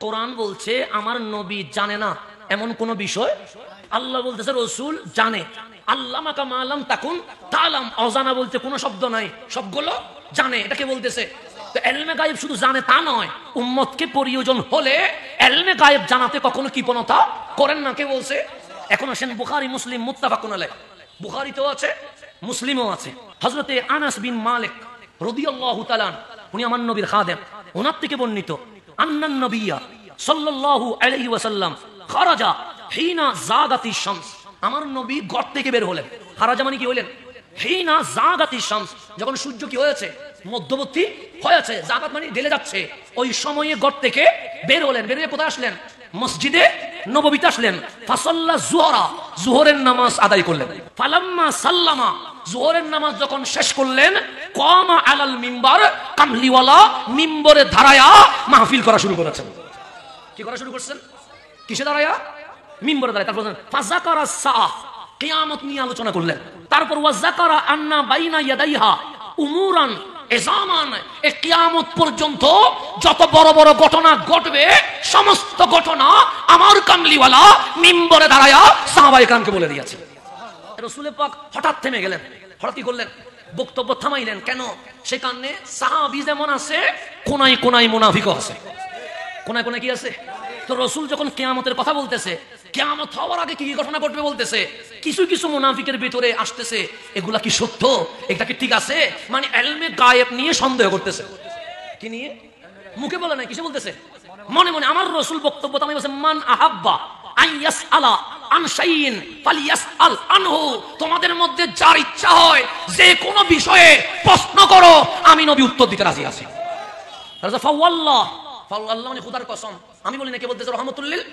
কোরআন বলছে আমার নবী জানে না এমন কোন বিষয়, আল্লাহ বলতেছে রসুল জানে। আল্লামাকা মা লাম তাকুন তা'লাম, অজানা বলতে কোনো শব্দ নাই, সবগুলো জানে। এটাকে বলতেছে। তো ইলমে গায়েব শুধু জানে তা নয়, উম্মতকে প্রয়োজন হলে ইলমে গায়েব জানাতে কখনো কৃপণতা করেন না। কে বলছে? এখন আসেন বুখারী মুসলিম মুত্তাফাকুন আলাইহ, বুখারীতেও আছে মুসলিমও আছে। হযরতে আনাস বিন মালিক রাদিয়াল্লাহু তাআলা, উনি আমার নবীর খাদেম, ওনার থেকে বর্ণিত আন্নান নবিয়্যা সাল্লাল্লাহু আলাইহি ওয়াসাল্লাম খারাজা হিনা জাগাতিশ শামস, আমার নবী ঘর থেকে বের হলেন। খারাজা মানে কি হলেন? হিনা জাগাতিশ শামস, যখন সূর্য কি হয়েছে? মধ্যবর্তী হয়েছে। জাগাত মানে ঢেলে যাচ্ছে। ওই সময়ে ঘর থেকে বের হলেন। বের হয়ে কোথায় আসলেন? মসজিদে নববীতে আসলেন। ফাসাল্লা যুহরা, যুহরের নামাজ আদায় করলেন। ফালাম্মা সাল্লামা, যুহরের নামাজ যখন শেষ করলেন, কামা আলাল মিম্বার, কামলিওয়ালা মিম্বরে দাঁড়ায়া মাহফিল করা শুরু করেছেন। কি করা শুরু করছেন? কিসে দাঁড়ায়া? মিম্বরে দাঁড়ায়। তারপর ফাযাকারা সাআহ, কিয়ামত নিয়ে আলোচনা করলেন। তারপর ওয়াযাকারা আন্না বাইনা ইয়াদাইহা উমুরান এজামান, এই কিয়ামত পর্যন্ত যত বড় বড় ঘটনা ঘটবে সমস্ত ঘটনা আমার কামলিওয়ালা মিম্বরে দাঁড়ায়া সাহাবায়ে কেরামকে বলে দিয়েছে। রাসূল পাক হঠাৎ থেমে গেলেন। হঠাৎ কি করলেন? বক্তব্য থামাইলেন। কেন? সেখানে সাহাবী যেমন আছে, কোনায় কোনায় মুনাফিকও আছে। কোনায় কোনায় কি আছে? তো রাসূল যখন কিয়ামতের কথা বলতেছে, কিয়ামত হওয়ার আগে কি কি ঘটনা ঘটবে বলতেছে, কিছু কিছু মুনাফিকের ভিতরে আসতেছে, এগুলা কি সত্য, এটা কি ঠিক আছে, মানে ইলমে গায়েব নিয়ে সন্দেহ করতেছে। কি নিয়ে? মুখে বলে না, কিসে বলতেছে? মনে মনে। আমার রাসূল বক্তব্য তামাই বলেছে, মান আহাব্বা আন ইয়াসআলা আন শাইইন ফালিয়াসআল আনহু, তোমাদের মধ্যে যার ইচ্ছা হয় যে কোনো বিষয়ে প্রশ্ন করো, আমি নবী উত্তর দিতে রাজি আছি। রাজা ফাওয়াল্লাহ, ফাওয়াল্লাহ মানে খোদার কসম। আমি বলি না, কে বলতেছে? রাহমাতুল লিল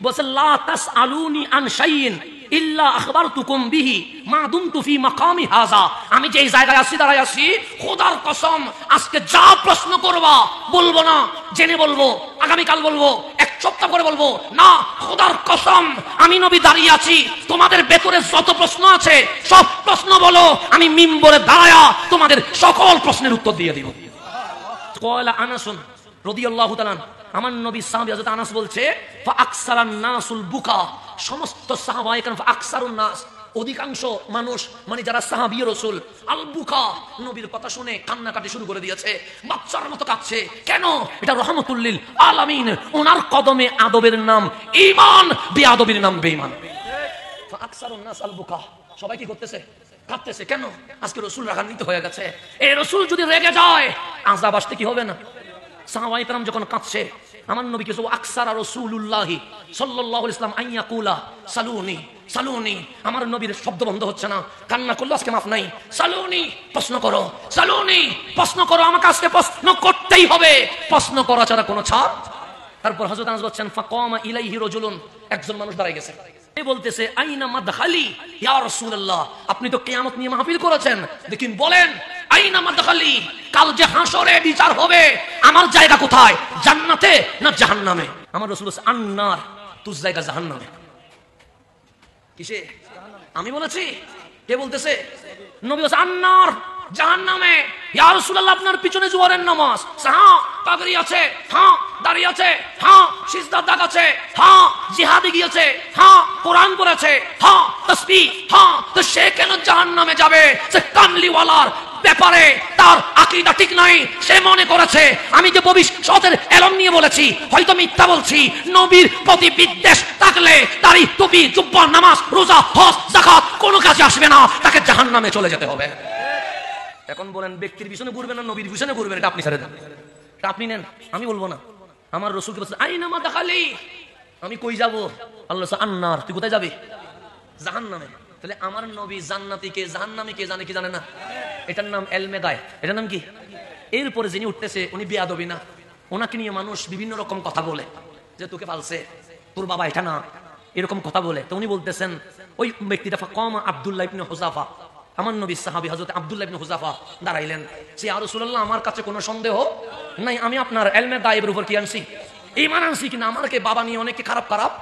বলছে, লা তাসআলুনি আন শাইইন ইল্লা আখবারতুকুম বিহি মা দুমতু ফি মাকামি হাযা, আমি যে জায়গায় আছি দাঁড়ায় আছি, খোদার কসম আজকে যা প্রশ্ন করবা বলবো না, জেনে বলবো, আগামী কাল বলবো, এক সপ্তাহ পরে বলবো না, খোদার কসম আমি নবী দাঁড়িয়ে আছি, তোমাদের ভেতরে যত প্রশ্ন আছে সব প্রশ্ন বলো, আমি মিম্বরে দাঁড়ায়া তোমাদের সকল প্রশ্নের উত্তর দিয়ে দিব। কয়লা আনাসুন রাদিয়াল্লাহু তাআলা, আমার নবী সাহাবী হযরত আনাস বলছে, ফা আকসারান নাসুল বুকা, সমস্ত সাহাবায়ে কেরাম, ফা আকসারুন নাস, অধিকাংশ মানুষ মানে যারা সাহাবী রাসূল, আল বুকা, নবীর কথা শুনে কান্নাকাটি শুরু করে দিয়েছে, বাচ্চার মতো কাঁদছে। কেন? এটা রাহমাতুল লিল আলামিন, ওনার কদমে আদবের নাম ঈমান, বেয়াদবির নাম বেঈমান। ফা আকসারুন নাস আল বুকা, সবাই কি করতেছে? কাঁদতেছে। কেন? আজকে রাসূল রাগান্বিত হয়ে গেছে। এই রাসূল যদি রেগে যায় আযাব আসতে কি হবে না? সাহাবায়ে কেরাম যখন কাঁদছে, আমার নবী কিছু আকসারা রাসূলুল্লাহ সাল্লাল্লাহু আলাইহি ওয়াসাল্লাম আইয়াকুলা সালুনি সালুনি, আমার নবীর শব্দ বন্ধ হচ্ছে না, কান্না করলো আজকে মাফ নাই, সালুনি প্রশ্ন করো, সালুনি প্রশ্ন করো, আমাকে আজকে প্রশ্ন করতেই হবে, প্রশ্ন করা ছাড়া কোনো ছাড়। তারপর হযরত আনাস বলছেন, ফাকামা ইলাইহি রাজুলুন, একজন মানুষ দাঁড়ায় গেছে। এ বলতেছে, আইনা মাদখালি ইয়া রাসূলুল্লাহ, আপনি তো কিয়ামত নিয়ে মাহফিল করেছেন, দেখেন বলেন আইনা মাদখালি, কাল যে হাসরে বিচার হবে আমার জায়গা কোথায়, জান্নাতে না জাহান্নামে? আমার রাসূল বলেছে, আন্নার, তুর জায়গা জাহান্নামে। কিসে? আমি বলেছি? কে বলতেছে? নবী বলেছে আন্নার, জাহান্নামে। ইয়া রাসূলুল্লাহ, আপনার পিছনে জোহরের নামাজ, হ্যাঁ পাগড়ি আছে, হ্যাঁ দাড়ি আছে, হ্যাঁ সিজদার দাগ আছে, হ্যাঁ জিহাদে গিয়েছে, হ্যাঁ কোরআন পড়েছে, হ্যাঁ তাসবিহ, হ্যাঁ, তো সে কেন জাহান্নামে যাবে? সে কামলিওয়ালার ব্যাপারে তার আকীদা ঠিক নাই, সে মনে করেছে আমি যে ভবিষ্যতের এলম নিয়ে বলেছি হয়তো মিথ্যা বলছি, নবীর প্রতি বিদ্বেষ থাকলে তারই টুপি, জুব্বা, নামাজ, রোজা, হজ, যাকাত কোনো কাজে আসবে না, তাকে জাহান্নামে চলে যেতে হবে। এখন বলেন ব্যক্তির পিছনে ঘুরবেন না নবীর পিছনে ঘুরবেন? এটা আপনি ছেড়ে দেন, এটা আপনি নেন, আমি বলবো না। আমার রাসূলকে বলছে, আইনা মাদখালি, আমি কই যাব? আল্লাহ বলছে, আন্নার, তুই কোথায় যাবি? জাহান্নামে। তাহলে আমার নবী জান্নাতি কে জাহান্নামী কে জানে কি জানে না? এটার নাম ইলমে গায়ব। এটার নাম কি? এরপরে যিনি উঠতেছে উনি বেয়াদবি না, ওনাকে নিয়ে মানুষ বিভিন্ন রকম কথা বলে, যে তোকে পালছে, তোর বাবা এটা না, এরকম কথা বলে। তো উনি বলতেছেন, ওই ব্যক্তিটা ফাকামা আব্দুল্লাহ ইবনে হুযাফা, আমার নবী সাহাবী হযরত আব্দুল্লাহ ইবনে হুযাফা দাঁড়াইলেন, যে ইয়া রাসূলুল্লাহ, আমার কাছে কোনো সন্দেহ নাই, আমি আপনার ইলমে গায়বের উপর কি আনছি? ঈমান আনছি। কিনা আমাকে বাবা নিয়ে অনেকে খারাপ খারাপ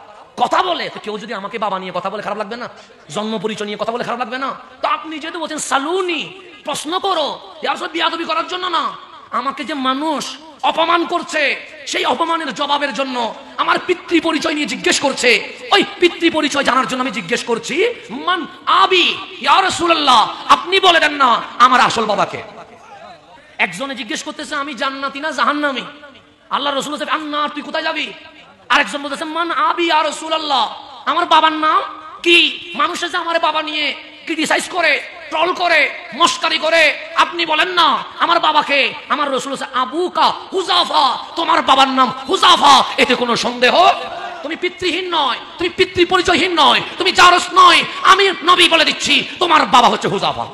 কথা বলে, তো কেউ যদি আমাকে বাবা নিয়ে কথা বলে খারাপ লাগবে না? জন্ম পরিচয় নিয়ে কথা বলে খারাপ লাগবে না? তো আপনি যেহেতু বলছেন সালুনি, প্রশ্ন করো, ইয়া রাসূল, বিয়াদবি করার জন্য না, আমাকে যে মানুষ অপমান করছে, সেই অপমানের জবাবের জন্য আমার পিতৃ পরিচয় নিয়ে জিজ্ঞেস করছে। ওই পিতৃ পরিচয় জানার জন্য আমি জিজ্ঞেস করছি, মান আবি ইয়া রাসূলুল্লাহ, আপনি বলে দেন না আমার আসল বাবাকে। একজনে জিজ্ঞেস করতেছে আমি জান্নাতি না জাহান্নামী। আল্লাহ রাসূল বলেছেন আন্নার, তুই কোথায় যাবি? আরেকজন বলতেছে মান আবি ইয়া রাসূলুল্লাহ, আমার বাবার নাম কি? মানুষ এসে আমার বাবা নিয়ে ক্রিটিসাইজ করে, ট্রল করে, মস্কারি করে, আপনি বলেন না আমার বাবাকে। আমার রাসূল বলেছে আবুকা হুযাফা, তোমার বাবার নাম হুযাফা, এতে কোনো সন্দেহ? তুমি পিতৃহীন নয়, তুমি পিতৃ পরিচয়হীন নয়, তুমি জারস নয়, আমি নবী বলে দিচ্ছি তোমার বাবা হচ্ছে হুযাফা।